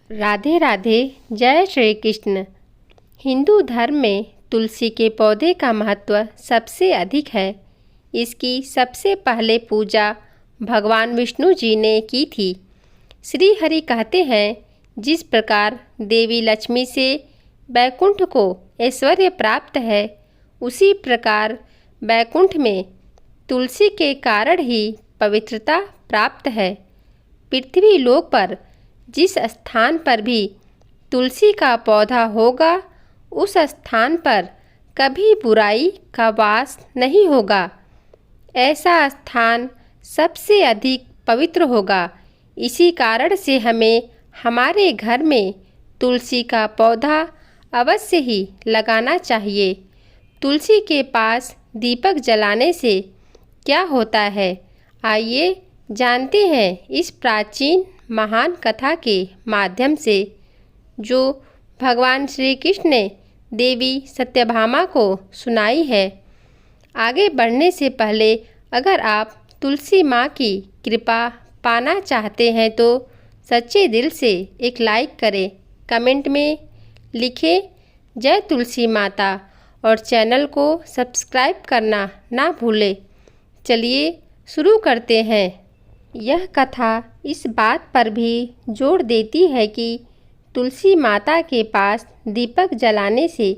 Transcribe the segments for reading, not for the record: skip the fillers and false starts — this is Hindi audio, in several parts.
राधे राधे। जय श्री कृष्ण। हिंदू धर्म में तुलसी के पौधे का महत्व सबसे अधिक है। इसकी सबसे पहले पूजा भगवान विष्णु जी ने की थी। श्री हरि कहते हैं, जिस प्रकार देवी लक्ष्मी से बैकुंठ को ऐश्वर्य प्राप्त है, उसी प्रकार बैकुंठ में तुलसी के कारण ही पवित्रता प्राप्त है। पृथ्वी लोक पर जिस स्थान पर भी तुलसी का पौधा होगा, उस स्थान पर कभी बुराई का वास नहीं होगा। ऐसा स्थान सबसे अधिक पवित्र होगा। इसी कारण से हमें हमारे घर में तुलसी का पौधा अवश्य ही लगाना चाहिए। तुलसी के पास दीपक जलाने से क्या होता है, आइए जानते हैं इस प्राचीन महान कथा के माध्यम से, जो भगवान श्री कृष्ण ने देवी सत्यभामा को सुनाई है। आगे बढ़ने से पहले अगर आप तुलसी माँ की कृपा पाना चाहते हैं तो सच्चे दिल से एक लाइक करें, कमेंट में लिखें जय तुलसी माता और चैनल को सब्सक्राइब करना ना भूलें। चलिए शुरू करते हैं। यह कथा इस बात पर भी जोर देती है कि तुलसी माता के पास दीपक जलाने से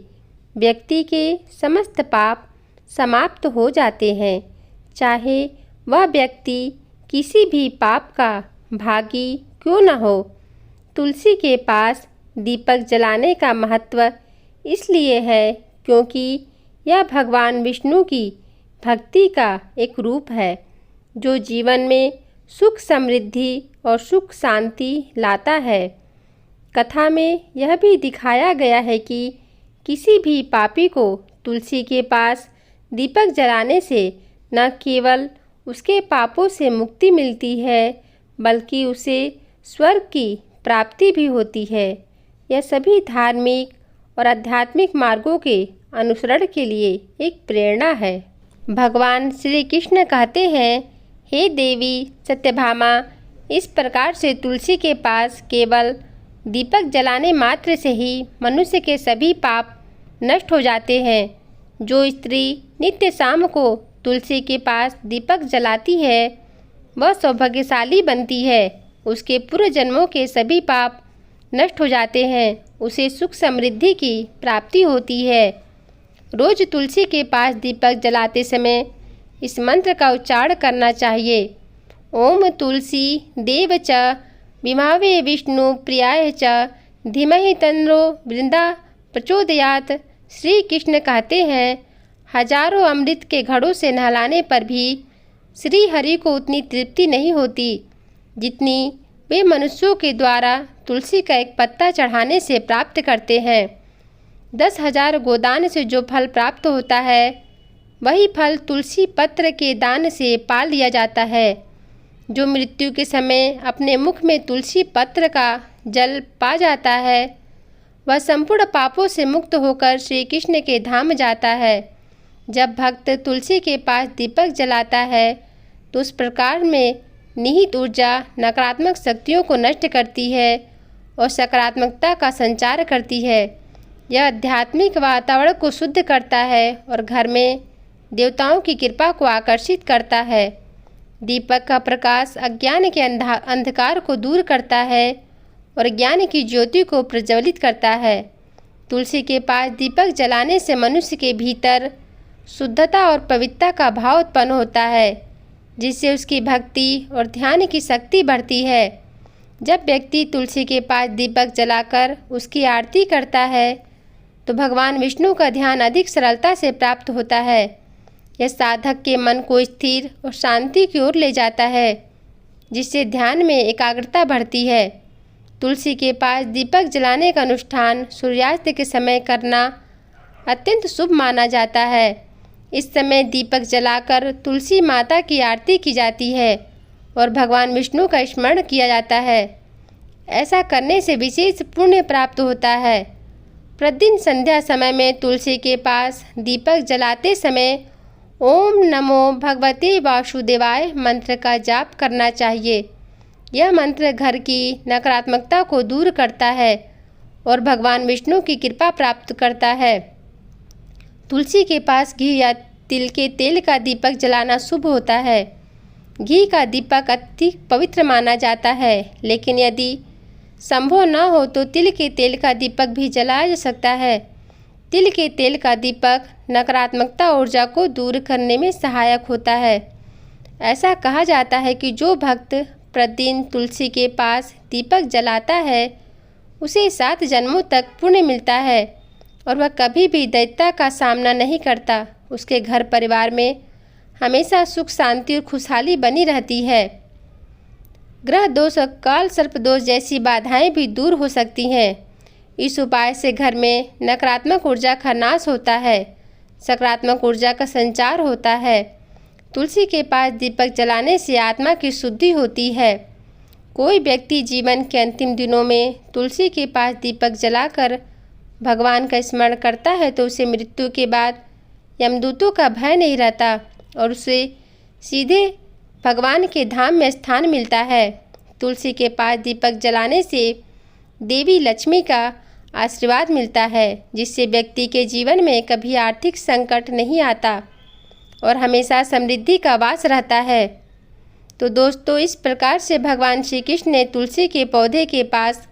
व्यक्ति के समस्त पाप समाप्त हो जाते हैं, चाहे वह व्यक्ति किसी भी पाप का भागी क्यों न हो। तुलसी के पास दीपक जलाने का महत्व इसलिए है क्योंकि यह भगवान विष्णु की भक्ति का एक रूप है, जो जीवन में सुख समृद्धि और सुख शांति लाता है। कथा में यह भी दिखाया गया है कि किसी भी पापी को तुलसी के पास दीपक जलाने से न केवल उसके पापों से मुक्ति मिलती है, बल्कि उसे स्वर्ग की प्राप्ति भी होती है। यह सभी धार्मिक और आध्यात्मिक मार्गों के अनुसरण के लिए एक प्रेरणा है। भगवान श्री कृष्ण कहते हैं, हे देवी सत्यभामा, इस प्रकार से तुलसी के पास केवल दीपक जलाने मात्र से ही मनुष्य के सभी पाप नष्ट हो जाते हैं। जो स्त्री नित्य शाम को तुलसी के पास दीपक जलाती है, वह सौभाग्यशाली बनती है। उसके पूर्व जन्मों के सभी पाप नष्ट हो जाते हैं। उसे सुख समृद्धि की प्राप्ति होती है। रोज तुलसी के पास दीपक जलाते समय इस मंत्र का उच्चारण करना चाहिए। ओम तुलसी देव च विमावे विष्णु प्रियाय च धीमहि तन्नो वृंदा प्रचोदयात। श्री कृष्ण कहते हैं, हजारों अमृत के घड़ों से नहलाने पर भी श्री हरि को उतनी तृप्ति नहीं होती जितनी वे मनुष्यों के द्वारा तुलसी का एक पत्ता चढ़ाने से प्राप्त करते हैं। 10,000 गोदान से जो फल प्राप्त होता है, वही फल तुलसी पत्र के दान से पा लिया जाता है। जो मृत्यु के समय अपने मुख में तुलसी पत्र का जल पा जाता है, वह संपूर्ण पापों से मुक्त होकर श्री कृष्ण के धाम जाता है। जब भक्त तुलसी के पास दीपक जलाता है, तो उस प्रकार में निहित ऊर्जा नकारात्मक शक्तियों को नष्ट करती है और सकारात्मकता का संचार करती है। यह आध्यात्मिक वातावरण को शुद्ध करता है और घर में देवताओं की कृपा को आकर्षित करता है। दीपक का प्रकाश अज्ञान के अंधकार को दूर करता है और ज्ञान की ज्योति को प्रज्वलित करता है। तुलसी के पास दीपक जलाने से मनुष्य के भीतर शुद्धता और पवित्रता का भाव उत्पन्न होता है, जिससे उसकी भक्ति और ध्यान की शक्ति बढ़ती है। जब व्यक्ति तुलसी के पास दीपक जलाकर उसकी आरती करता है, तो भगवान विष्णु का ध्यान अधिक सरलता से प्राप्त होता है। यह साधक के मन को स्थिर और शांति की ओर ले जाता है, जिससे ध्यान में एकाग्रता बढ़ती है। तुलसी के पास दीपक जलाने का अनुष्ठान सूर्यास्त के समय करना अत्यंत शुभ माना जाता है। इस समय दीपक जलाकर तुलसी माता की आरती की जाती है और भगवान विष्णु का स्मरण किया जाता है। ऐसा करने से विशेष पुण्य प्राप्त होता है। प्रतिदिन संध्या समय में तुलसी के पास दीपक जलाते समय ओम नमो भगवते वासुदेवाय मंत्र का जाप करना चाहिए। यह मंत्र घर की नकारात्मकता को दूर करता है और भगवान विष्णु की कृपा प्राप्त करता है। तुलसी के पास घी या तिल के तेल का दीपक जलाना शुभ होता है। घी का दीपक अति पवित्र माना जाता है, लेकिन यदि संभव न हो तो तिल के तेल का दीपक भी जलाया जा सकता है। तिल के तेल का दीपक नकारात्मकता ऊर्जा को दूर करने में सहायक होता है। ऐसा कहा जाता है कि जो भक्त प्रतिदिन तुलसी के पास दीपक जलाता है उसे 7 जन्मों तक पुण्य मिलता है और वह कभी भी दैत्यता का सामना नहीं करता। उसके घर परिवार में हमेशा सुख शांति और खुशहाली बनी रहती है। ग्रह दोष और काल सर्प दोष जैसी बाधाएं भी दूर हो सकती हैं। इस उपाय से घर में नकारात्मक ऊर्जा का नाश होता है, सकारात्मक ऊर्जा का संचार होता है। तुलसी के पास दीपक जलाने से आत्मा की शुद्धि होती है। कोई व्यक्ति जीवन के अंतिम दिनों में तुलसी के पास दीपक जलाकर भगवान का स्मरण करता है तो उसे मृत्यु के बाद यमदूतों का भय नहीं रहता और उसे सीधे भगवान के धाम में स्थान मिलता है। तुलसी के पास दीपक जलाने से देवी लक्ष्मी का आशीर्वाद मिलता है, जिससे व्यक्ति के जीवन में कभी आर्थिक संकट नहीं आता और हमेशा समृद्धि का वास रहता है। तो दोस्तों, इस प्रकार से भगवान श्री कृष्ण ने तुलसी के पौधे के पास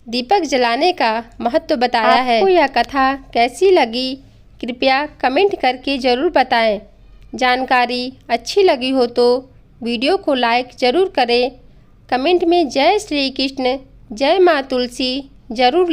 दीपक जलाने का महत्व बताया है। आपको यह कथा कैसी लगी कृपया कमेंट करके ज़रूर बताएं। जानकारी अच्छी लगी हो तो वीडियो को लाइक ज़रूर करें। कमेंट में जय श्री कृष्ण, जय माँ तुलसी ज़रूर